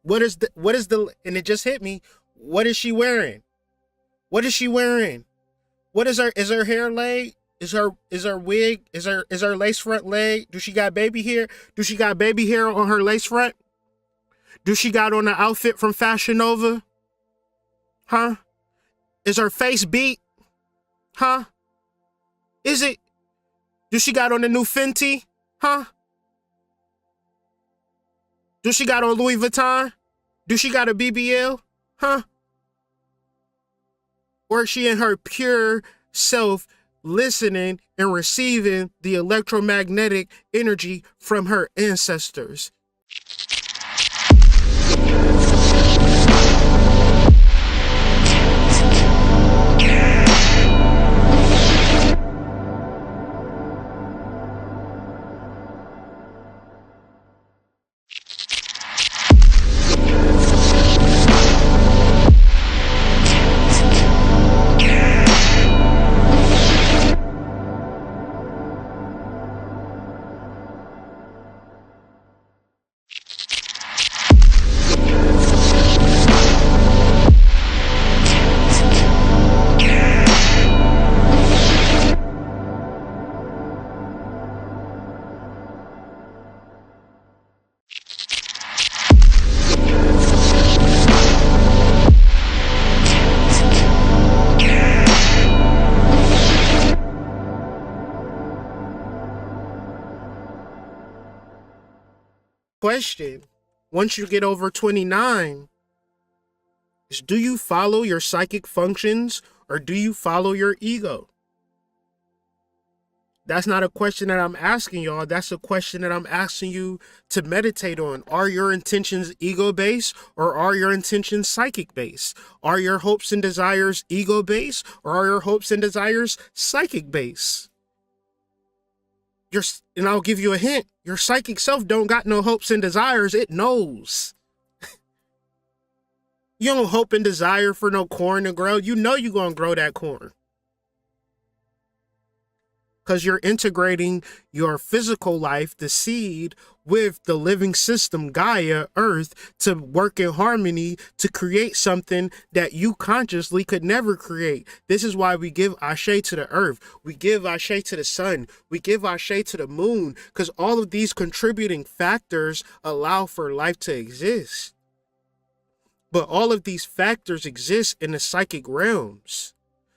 And it just hit me. What is she wearing? What is she wearing? Is her hair laid? Is her wig? Is her lace front laid? Do she got baby hair? Do she got baby hair on her lace front? Do she got on the outfit from Fashion Nova? Huh? Is her face beat? Huh? Is it? Do she got on the new Fenty? Huh? Do she got on Louis Vuitton? Do she got a BBL? Huh? Or is she in her pure self listening and receiving the electromagnetic energy from her ancestors? Question, once you get over 29, is do you follow your psychic functions or do you follow your ego? That's not a question that I'm asking y'all. That's a question that I'm asking you to meditate on. Are your intentions ego-based or are your intentions psychic-based? Are your hopes and desires ego-based or are your hopes and desires psychic-based? And I'll give you a hint. Your psychic self don't got no hopes and desires. It knows. You don't hope and desire for no corn to grow. You know you're going to grow that corn. Because you're integrating your physical life, the seed, with the living system, Gaia, Earth, to work in harmony to create something that you consciously could never create. This is why we give Ashe to the Earth. We give Ashe to the sun. We give Ashe to the moon. Because all of these contributing factors allow for life to exist. But all of these factors exist in the psychic realms.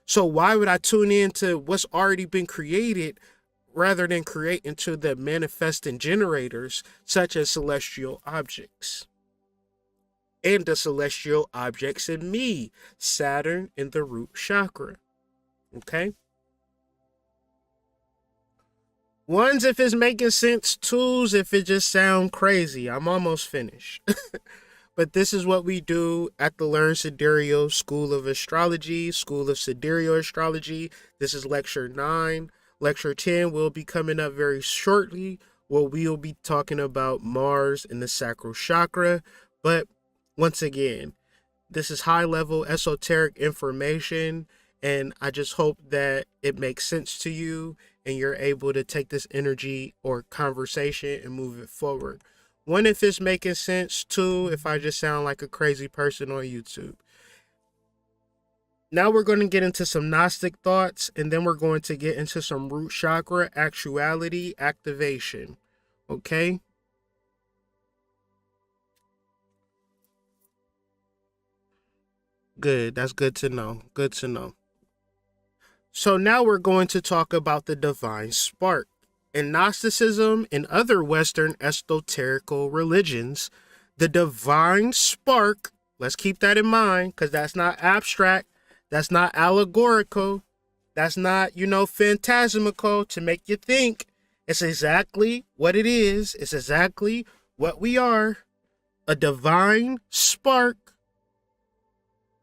So why would I tune into what's already been created rather than create into the manifesting generators such as celestial objects? And the celestial objects in me, Saturn and the root chakra. Okay? Ones if it's making sense, twos if it just sound crazy. I'm almost finished. But this is what we do at the Learn Sidereal School of Astrology, School of Sidereal Astrology. This is Lecture 9. Lecture 10 will be coming up very shortly, where we'll be talking about Mars and the sacral chakra. But once again, this is high-level esoteric information, and I just hope that it makes sense to you and you're able to take this energy or conversation and move it forward. One, if it's making sense. Two, if I just sound like a crazy person on YouTube. Now we're going to get into some Gnostic thoughts, and then we're going to get into some root chakra actuality activation. Okay? Good. That's good to know. Good to know. So now we're going to talk about the divine spark. In Gnosticism and other Western esoterical religions, the divine spark, let's keep that in mind, because that's not abstract, that's not allegorical, that's not, phantasmical to make you think. It's exactly what it is. It's exactly what we are. A divine spark.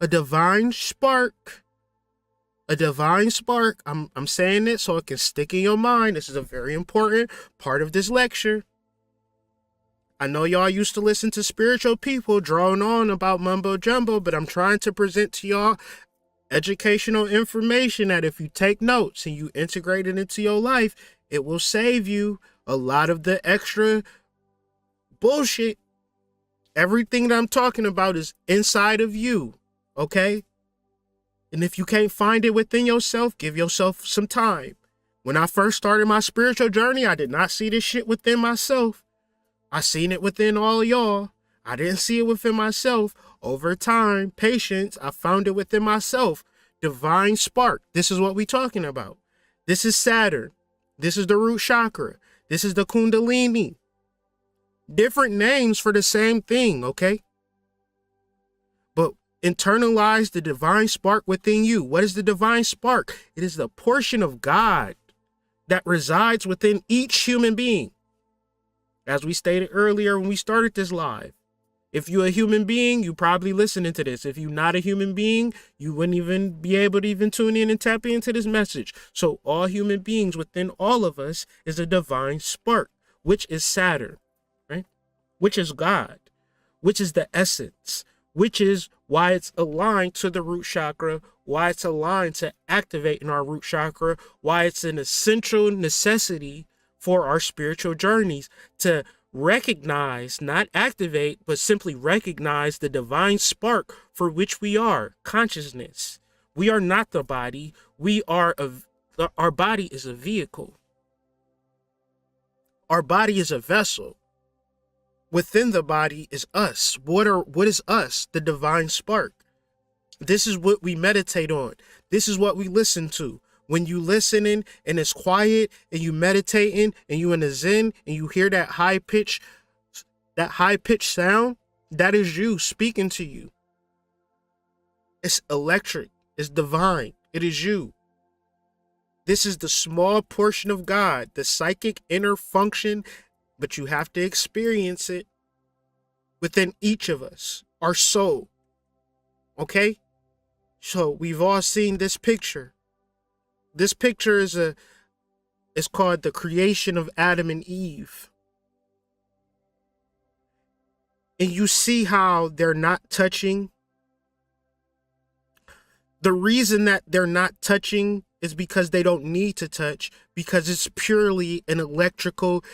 A divine spark. A divine spark. I'm saying it so it can stick in your mind. This is a very important part of this lecture. I know y'all used to listen to spiritual people drone on about mumbo jumbo, but I'm trying to present to y'all educational information that if you take notes and you integrate it into your life, it will save you a lot of the extra bullshit Everything that I'm talking about is inside of you, okay? And if you can't find it within yourself, give yourself some time. When I first started my spiritual journey, I did not see this shit within myself. I seen it within all of y'all. I didn't see it within myself. Over time, patience, I found it within myself. Divine spark. This is what we talking about. This is Saturn. This is the root chakra. This is the kundalini. Different names for the same thing, okay? But internalize the divine spark within you. What is the divine spark? It is the portion of God that resides within each human being. As we stated earlier when we started this live, if you're a human being, you probably listening to this. If you're not a human being, you wouldn't even be able to even tune in and tap into this message. So all human beings within all of us is a divine spark, which is Saturn, right? Which is God, which is the essence, which is why it's aligned to the root chakra, why it's aligned to activating our root chakra, why it's an essential necessity for our spiritual journeys to recognize, not activate, but simply recognize the divine spark for which we are, consciousness. We are not the body. Our body is a vehicle. Our body is a vessel. Within the body is us. What is us? The divine spark. This is what we meditate on. This is what we listen to. When you listening and it's quiet and you meditating and you in a zen and you hear that high pitch sound, that is you speaking to you. It's electric. It's divine. It is you. This is the small portion of God, the psychic inner function, but you have to experience it within each of us, our soul. Okay? So we've all seen this picture. This picture is called the creation of Adam and Eve. And you see how they're not touching. The reason that they're not touching is because they don't need to touch, because it's purely an electrical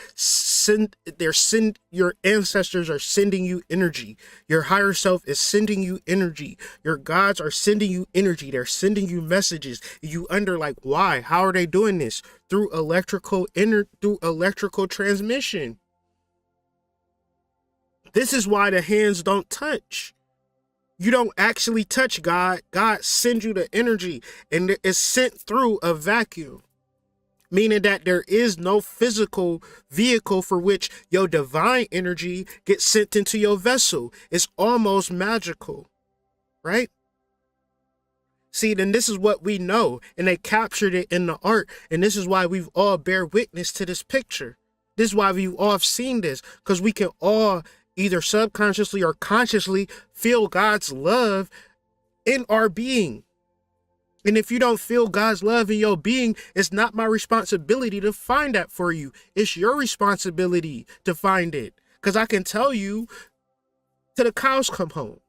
your ancestors are sending you energy. Your higher self is sending you energy. Your gods are sending you energy. They're sending you messages. You wonder, like, why? How are they doing this? Through electrical transmission. This is why the hands don't touch. You don't actually touch God. God sends you the energy, and it's sent through a vacuum, meaning that there is no physical vehicle for which your divine energy gets sent into your vessel. It's almost magical, right? See, then this is what we know, and they captured it in the art, and this is why we've all bear witness to this picture. This is why we've all seen this, because we can all either subconsciously or consciously feel God's love in our being. And if you don't feel God's love in your being, it's not my responsibility to find that for you. It's your responsibility to find it. Because I can tell you till the cows come home.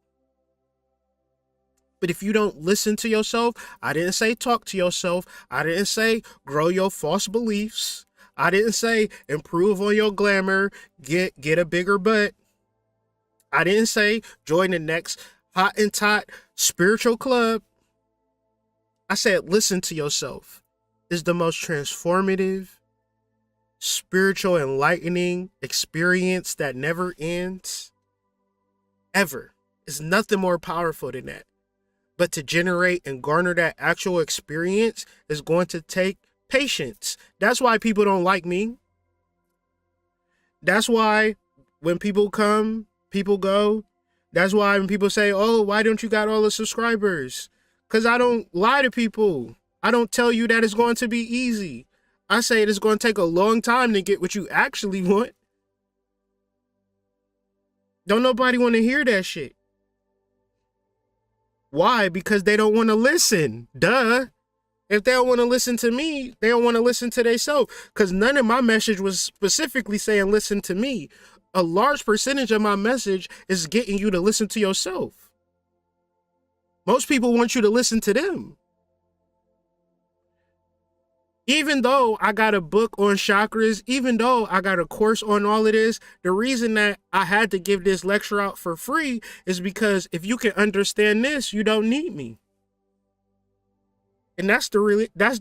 But if you don't listen to yourself, I didn't say talk to yourself. I didn't say grow your false beliefs. I didn't say improve on your glamour, get a bigger butt. I didn't say join the next hot and tot spiritual club. I said listen to yourself. It's the most transformative, spiritual, enlightening experience that never ends. Ever. It's nothing more powerful than that. But to generate and garner that actual experience is going to take patience. That's why people don't like me. That's why when people come, people go. That's why when people say, oh, why don't you got all the subscribers? Because I don't lie to people. I don't tell you that it's going to be easy. I say it's going to take a long time to get what you actually want. Don't nobody want to hear that shit. Why? Because they don't want to listen. Duh. If they don't want to listen to me, they don't want to listen to themselves. Because none of my message was specifically saying listen to me. A large percentage of my message is getting you to listen to yourself. Most people want you to listen to them. Even though I got a book on chakras, even though I got a course on all of this, the reason that I had to give this lecture out for free is because if you can understand this, you don't need me. And that's the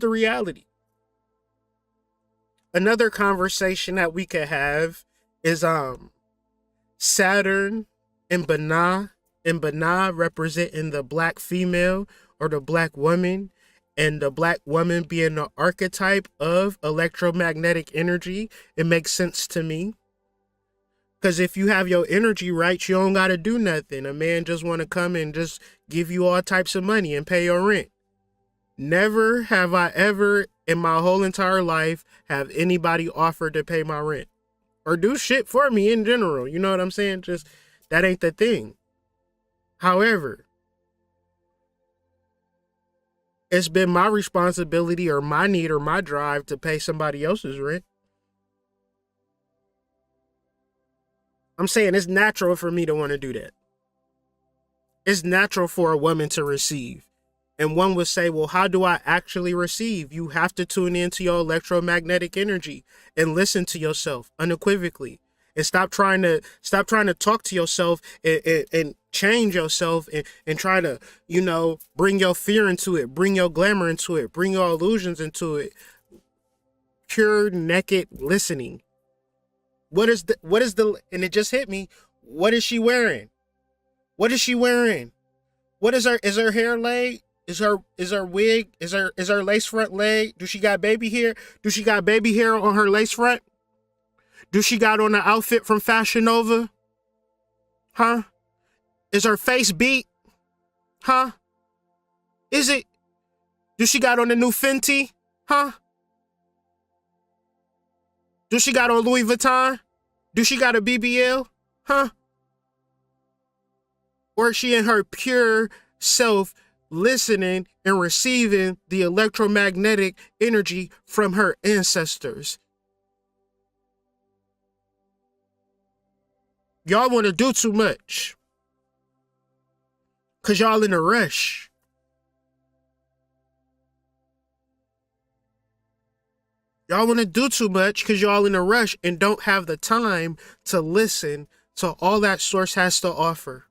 reality. Another conversation that we could have is Saturn and Banah, representing the black female or the black woman, and the black woman being the archetype of electromagnetic energy. It makes sense to me. Because if you have your energy right, you don't got to do nothing. A man just want to come and just give you all types of money and pay your rent. Never have I ever in my whole entire life have anybody offered to pay my rent or do shit for me in general. You know what I'm saying? Just that ain't the thing. However, it's been my responsibility or my need or my drive to pay somebody else's rent. I'm saying it's natural for me to want to do that. It's natural for a woman to receive. And one would say, well, how do I actually receive? You have to tune into your electromagnetic energy and listen to yourself unequivocally. And stop trying to talk to yourself and change yourself and try to, bring your fear into it, bring your glamour into it, bring your illusions into it. Pure naked listening. What is the, and it just hit me. What is she wearing? What is she wearing? What is her hair laid? Is her wig? Is her lace front laid? Do she got baby hair? Do she got baby hair on her lace front? Do she got on an outfit from Fashion Nova? Huh? Is her face beat? Huh? Is it? Do she got on the new Fenty? Huh? Do she got on Louis Vuitton? Do she got a BBL? Huh? Or is she in her pure self listening and receiving the electromagnetic energy from her ancestors? Y'all want to do too much because y'all in a rush. Y'all want to do too much because y'all in a rush and don't have the time to listen to all that source has to offer.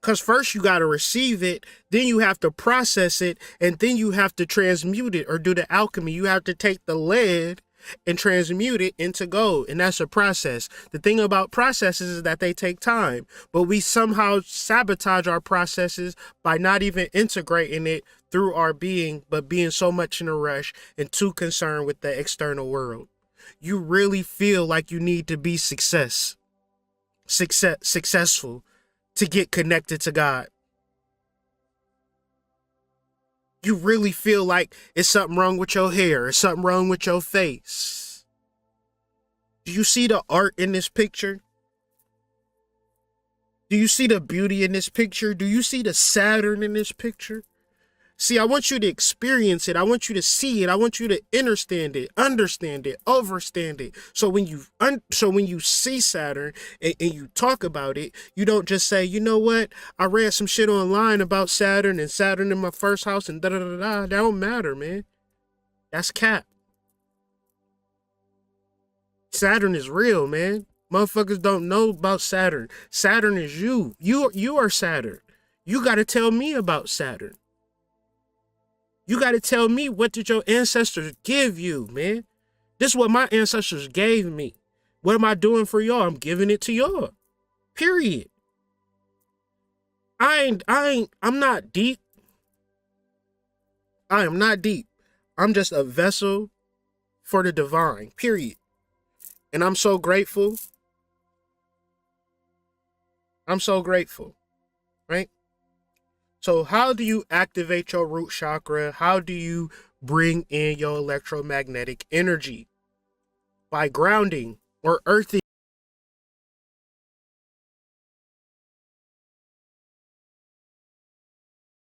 Because first you got to receive it, then you have to process it, and then you have to transmute it or do the alchemy. You have to take the lead and transmute it into gold, and that's a process. The thing about processes is that they take time, but we somehow sabotage our processes by not even integrating it through our being, but being so much in a rush and too concerned with the external world. You really feel like you need to be successful to get connected to God. You really feel like it's something wrong with your hair, it's something wrong with your face. Do you see the art in this picture? Do you see the beauty in this picture? Do you see the Saturn in this picture? See, I want you to experience it. I want you to see it. I want you to understand it, overstand it. So when you see Saturn and you talk about it, you don't just say, you know what? I read some shit online about Saturn and Saturn in my first house and da-da-da-da. That don't matter, man. That's cap. Saturn is real, man. Motherfuckers don't know about Saturn. Saturn is you. You are Saturn. You got to tell me about Saturn. You got to tell me, what did your ancestors give you, man? This is what my ancestors gave me. What am I doing for y'all? I'm giving it to y'all. Period. I'm not deep. I am not deep. I'm just a vessel for the divine, period. And I'm so grateful. I'm so grateful, right? So how do you activate your root chakra? How do you bring in your electromagnetic energy? By grounding or earthing